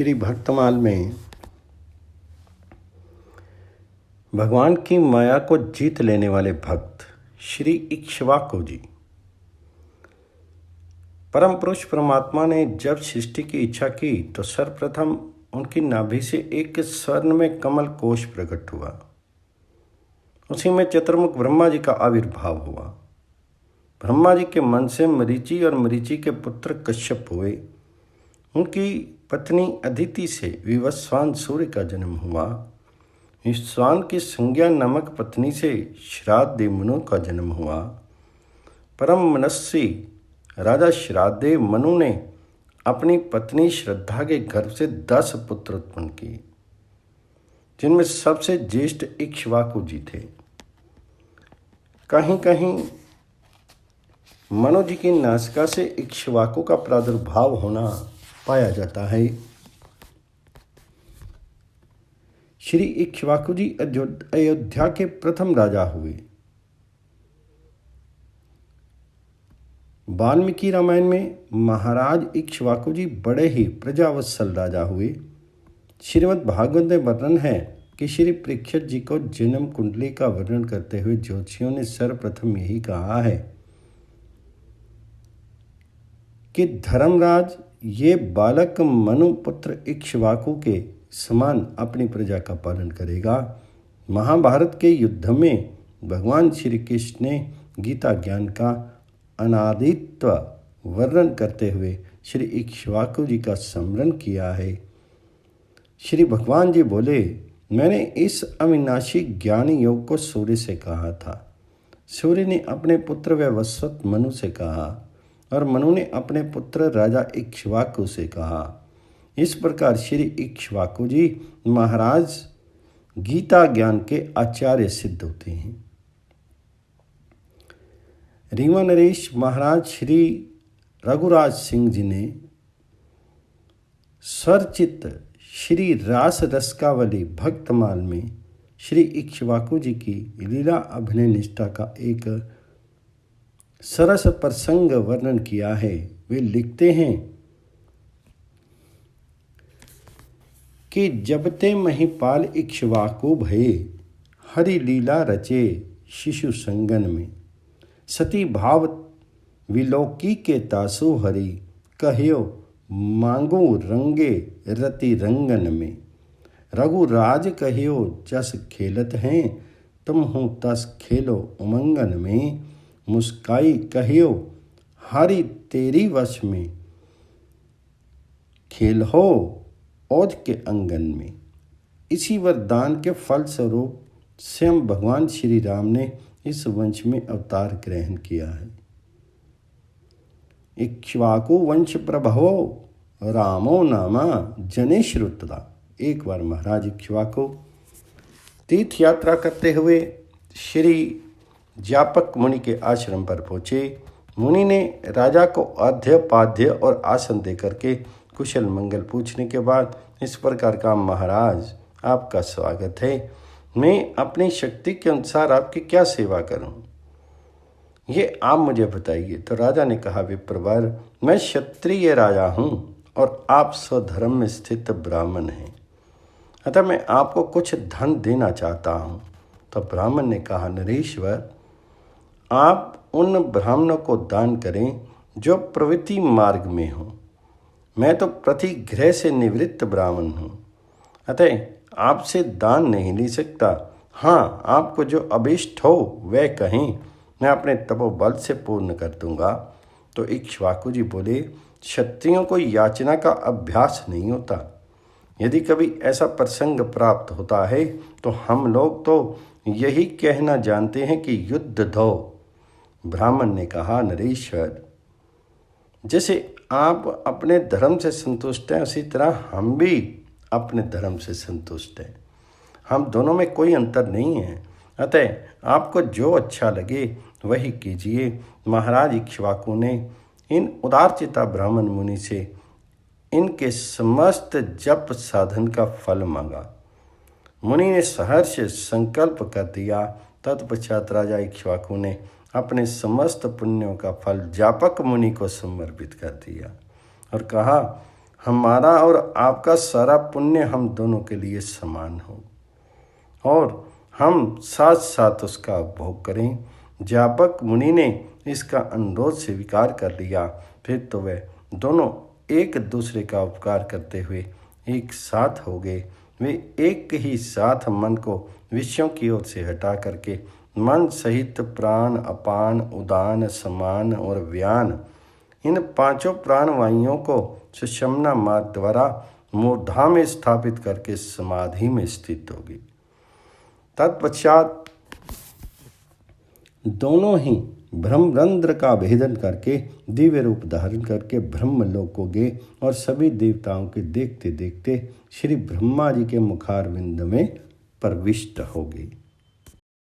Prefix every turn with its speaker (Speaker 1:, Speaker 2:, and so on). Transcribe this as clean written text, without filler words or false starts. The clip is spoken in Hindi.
Speaker 1: श्री भक्तमाल में भगवान की माया को जीत लेने वाले भक्त श्री इक्ष्वाकु जी। परम पुरुष परमात्मा ने जब सृष्टि की इच्छा की तो सर्वप्रथम उनकी नाभि से एक स्वर्ण में कमल कोश प्रकट हुआ। उसी में चतुर्मुख ब्रह्मा जी का आविर्भाव हुआ। ब्रह्मा जी के मन से मरीचि और मरीचि के पुत्र कश्यप हुए। उनकी पत्नी अदिति से विवस्वान सूर्य का जन्म हुआ। विश्वान की संज्ञा नामक पत्नी से श्राद्देव मनु का जन्म हुआ। परम मनस्वी राजा श्राद्देव मनु ने अपनी पत्नी श्रद्धा के गर्भ से 10 पुत्र उत्पन्न किए, जिनमें सबसे ज्येष्ठ इक्ष्वाकु जी थे। कहीं कहीं मनु जी की नासिका से इक्ष्वाकु का प्रादुर्भाव होना पाया जाता है। श्री इक्ष्वाकु जी अयोध्या के प्रथम राजा हुए। वाल्मीकि रामायण में महाराज इक्ष्वाकु जी बड़े ही प्रजावत्सल राजा हुए। श्रीमद् भागवत में वर्णन है कि श्री परीक्षित जी को जन्म कुंडली का वर्णन करते हुए ज्योतिषियों ने सर्वप्रथम यही कहा है कि धर्मराज ये बालक मनु पुत्र इक्ष्वाकु के समान अपनी प्रजा का पालन करेगा। महाभारत के युद्ध में भगवान श्री कृष्ण ने गीता ज्ञान का अनादित्व वर्णन करते हुए श्री इक्ष्वाकु जी का स्मरण किया है। श्री भगवान जी बोले, मैंने इस अविनाशी ज्ञान योग को सूर्य से कहा था। सूर्य ने अपने पुत्र वैवस्वत मनु से कहा और मनु ने अपने पुत्र राजा इक्ष्वाकु से कहा। इस प्रकार श्री इक्ष्वाकु जी महाराज गीता ज्ञान के आचार्य सिद्ध होते हैं। रीवा नरेश महाराज श्री रघुराज सिंह जी ने स्वरचित श्री रास रसकावली भक्तमाल में श्री इक्ष्वाकु जी की लीला अभिनय निष्ठा का एक सरस प्रसंग वर्णन किया है। वे लिखते हैं कि जबते महिपाल इक्ष्वाकु भये, हरि लीला रचे शिशु संगन में। सती भाव विलोकी के तासु हरि, कहियो मांगू रंगे रति रंगन में। रघुराज कहियो जस खेलत हैं, तुम हो तस खेलो उमंगन में। मुस्काई कहियो हरि तेरी वश में, खेल हो ओज के अंगन में। इसी वरदान के फलस्वरूप स्वयं भगवान श्री राम ने इस वंश में अवतार ग्रहण किया है। इक्ष्वाकु वंश प्रभवो रामो नामा जने श्रुतदा। एक बार महाराज इक्ष्वाकु तीर्थ यात्रा करते हुए श्री ज्ञापक मुनि के आश्रम पर पहुंचे। मुनि ने राजा को अर्घ्य पाद्य और आसन देकर के कुशल मंगल पूछने के बाद इस प्रकार का, महाराज आपका स्वागत है, मैं अपनी शक्ति के अनुसार आपकी क्या सेवा करूं, ये आप मुझे बताइए। तो राजा ने कहा, विप्रवर, मैं क्षत्रिय राजा हूं और आप स्वधर्म में स्थित ब्राह्मण हैं, अतः मैं आपको कुछ धन देना चाहता हूं। तो ब्राह्मण ने कहा, नरेश्वर, आप उन ब्राह्मणों को दान करें जो प्रवृत्ति मार्ग में हो। मैं तो प्रतिग्रह से निवृत्त ब्राह्मण हूँ, अतः आपसे दान नहीं ले सकता। हाँ, आपको जो अभिष्ट हो वह कहें, मैं अपने तपोबल से पूर्ण कर दूंगा। तो इक्ष्वाकु जी बोले, क्षत्रियों को याचना का अभ्यास नहीं होता। यदि कभी ऐसा प्रसंग प्राप्त होता है तो हम लोग तो यही कहना जानते हैं कि युद्ध दो। ब्राह्मण ने कहा, नरेश्वर, जैसे आप अपने धर्म से संतुष्ट हैं, उसी तरह हम भी अपने धर्म से संतुष्ट हैं। हम दोनों में कोई अंतर नहीं है, अतः आपको जो अच्छा लगे वही कीजिए। महाराज इक्ष्वाकु ने इन उदारचिता ब्राह्मण मुनि से इनके समस्त जप साधन का फल मांगा। मुनि ने सहर्ष संकल्प कर दिया। तत्पश्चात राजा इक्ष्वाकु ने अपने समस्त पुण्यों का फल जापक मुनि को समर्पित कर दिया और कहा, हमारा और आपका सारा पुण्य हम दोनों के लिए समान हो और हम साथ साथ उसका उपभोग करें। जापक मुनि ने इसका अनुरोध स्वीकार कर लिया। फिर तो वे दोनों एक दूसरे का उपकार करते हुए एक साथ हो गए। वे एक ही साथ मन को विषयों की ओर से हटा करके मन सहित प्राण, अपान, उदान, समान और व्यान, इन पांचों प्राणवायुओं को सुषुम्ना मार्ग द्वारा मूर्धा में स्थापित करके समाधि में स्थित होगी। तत्पश्चात दोनों ही ब्रह्मरंध्र का भेदन करके दिव्य रूप धारण करके ब्रह्मलोक को गए और सभी देवताओं के देखते देखते श्री ब्रह्मा जी के मुखारविंद में प्रविष्ट हो गए।